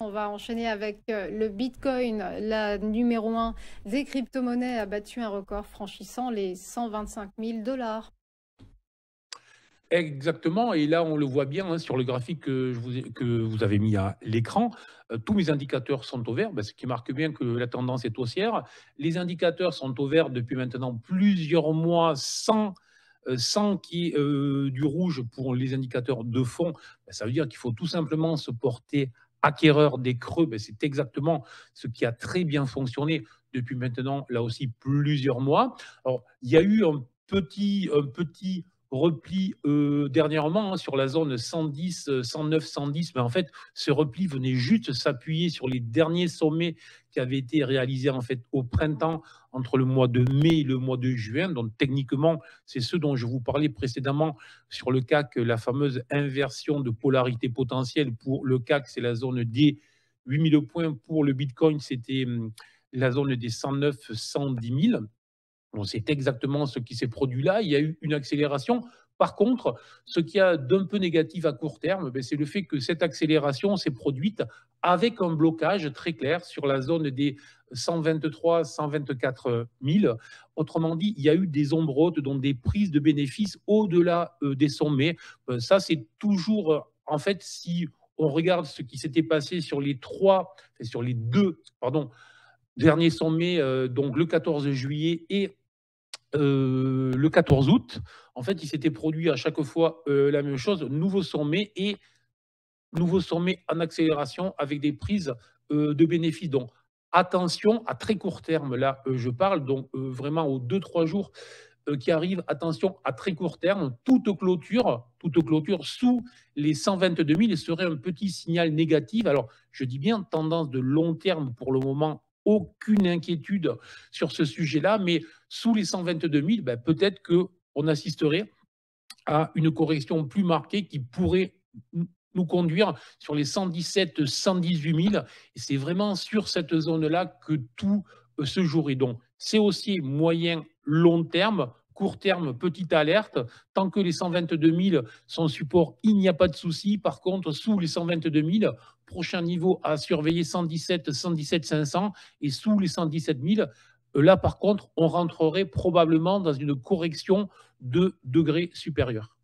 On va enchaîner avec le Bitcoin. La numéro un des crypto-monnaies a battu un record franchissant les 125 000 $. Exactement, et là, on le voit bien, hein, sur le graphique que vous avez mis à l'écran. Tous mes indicateurs sont au vert, ce qui marque bien que la tendance est haussière. Les indicateurs sont au vert depuis maintenant plusieurs mois sans qu'il y ait du rouge pour les indicateurs de fond. Ça veut dire qu'il faut tout simplement se porter acquéreur des creux. C'est exactement ce qui a très bien fonctionné depuis maintenant, là aussi, plusieurs mois. Alors, il y a eu un petit repli dernièrement, hein, sur la zone 110, 109, 110. Mais en fait, ce repli venait juste s'appuyer sur les derniers sommets qui avaient été réalisés en fait au printemps, entre le mois de mai et le mois de juin. Donc techniquement, c'est ce dont je vous parlais précédemment sur le CAC, la fameuse inversion de polarité potentielle. Pour le CAC, c'est la zone des 8000 points. Pour le Bitcoin, c'était la zone des 109, 110 000. Bon, c'est exactement ce qui s'est produit là. Il y a eu une accélération. Par contre, ce qui a d'un peu négatif à court terme, c'est le fait que cette accélération s'est produite avec un blocage très clair sur la zone des 123 124 000. Autrement dit, il y a eu des ombres, donc des prises de bénéfices au-delà des sommets. Ça, c'est toujours, en fait, si on regarde ce qui s'était passé sur les deux, pardon, derniers sommets, donc le 14 juillet et le 14 août, en fait, il s'était produit à chaque fois la même chose, nouveau sommet en accélération avec des prises de bénéfices. Donc, attention à très court terme, là, je parle, donc vraiment aux 2 3 jours qui arrivent. Attention à très court terme, toute clôture sous les 122 000 serait un petit signal négatif. Alors, je dis bien tendance de long terme pour le moment, aucune inquiétude sur ce sujet-là, mais sous les 122 000, peut-être qu'on assisterait à une correction plus marquée qui pourrait nous conduire sur les 117 118 000. Et c'est vraiment sur cette zone-là que tout se jouerait. Donc, c'est aussi moyen, long terme. Court terme, petite alerte. Tant que les 122 000 sont support, il n'y a pas de souci. Par contre, sous les 122 000, prochain niveau à surveiller 117, 117 500. Et sous les 117 000, là, par contre, on rentrerait probablement dans une correction de degrés supérieurs.